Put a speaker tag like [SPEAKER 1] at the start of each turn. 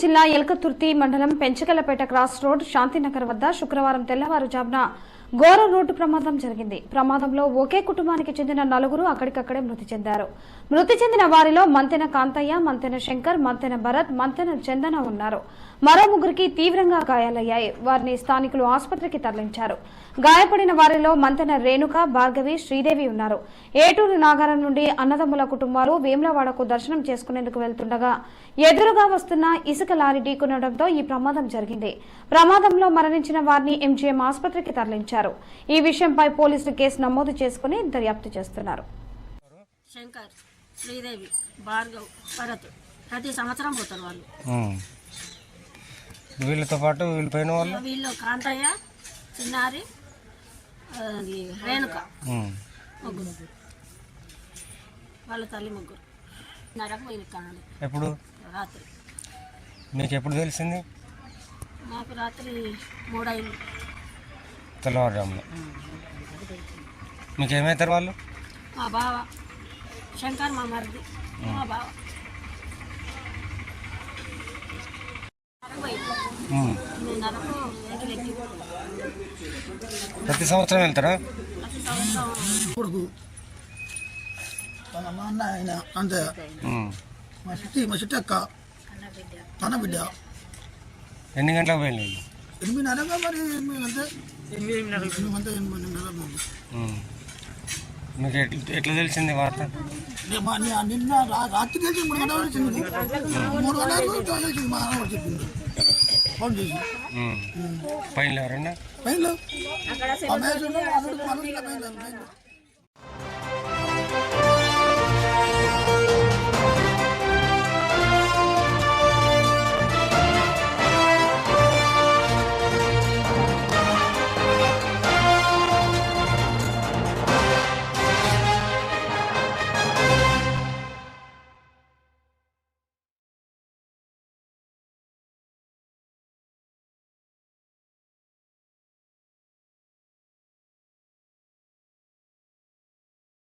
[SPEAKER 1] జిల్లా ఎల్కతుర్తి మండలం పెంచకలపేట cross road Shantinagar వద్ద శుక్రవారం తెల్లవారుజామున ఘోర రోడ్డు ప్రమాదం జరిగింది. ప్రమాదంలో ఒకే కుటుంబానికి చెందిన నలుగురు అక్కడికక్కడే మృతి చెందారు. మృతి చెందిన వారిలో మంతెన కాంతయ్య, మంతెన శంకర్, మంతెన భరత్, మంతెన చందన ఉన్నారు. మరో ముగ్గురికి తీవ్రంగా గాయాలయ్యాయి. వారిని స్థానికులు ఆసుపత్రికి తరలించారు. గాయపడిన వారిలో మంతెన రేణుక, భార్గవి, శ్రీదేవి ఉన్నారు. ఏటూరు నాగారం నుండి అన్నదమ్ముల కుటుంబాలు వేములవాడకు దర్శనం చేసుకునేందుకు వెళ్తుండగా ఎదురుగా వస్తున్న ఇసుక లారీ ఢీకొనడంతో ఈ ప్రమాదం జరిగింది. ప్రమాదంలో మరణించిన వారిని ఎంజీఎం ఆసుపత్రికి తరలించారు. ఈ విషయంపై పోలీసులు కేసు నమోదు చేసుకుని దర్యాప్తు చేస్తున్నారు.
[SPEAKER 2] శంకర్, శ్రీదేవి, భార్గవ్, భరత్ ప్రతి సంవత్సరం పోతారు వాళ్ళు.
[SPEAKER 3] వీళ్ళతో పాటు వీళ్ళపైన వాళ్ళు
[SPEAKER 2] వీళ్ళు కాంతయ్య, చిన్నారి, రేణుక ముగ్గురు, వాళ్ళ తల్లి ముగ్గురు.
[SPEAKER 3] ఎప్పుడు
[SPEAKER 2] రాత్రి
[SPEAKER 3] మీకు ఎప్పుడు తెలిసింది?
[SPEAKER 2] మాకు రాత్రి 3 అయింది.
[SPEAKER 3] తెల్లవారుజామున. మీకు ఏమవుతారు వాళ్ళు?
[SPEAKER 2] మా బావ శంకర్, మా మరిది, మా బావ.
[SPEAKER 3] ప్రతి సంవత్సరం వెళ్తారా?
[SPEAKER 4] కొడుకు మా అన్న ఆయన అంతే. మా చిట్టి అక్క తన బిడ్డ.
[SPEAKER 3] ఎన్ని గంటలకు పోయింది?
[SPEAKER 4] 8:30 మరి అంతే. 8:30
[SPEAKER 3] మీకు ఎట్లా తెలిసింది వార్త?
[SPEAKER 4] నిన్న రాత్రి తెలిసి 3 గంటలు వచ్చింది. 3 గంటలకు తెలిసింది. మా అన్న చెప్పింది ఫోన్ చేసి.
[SPEAKER 3] పైన ఎవరన్నా?
[SPEAKER 4] పైన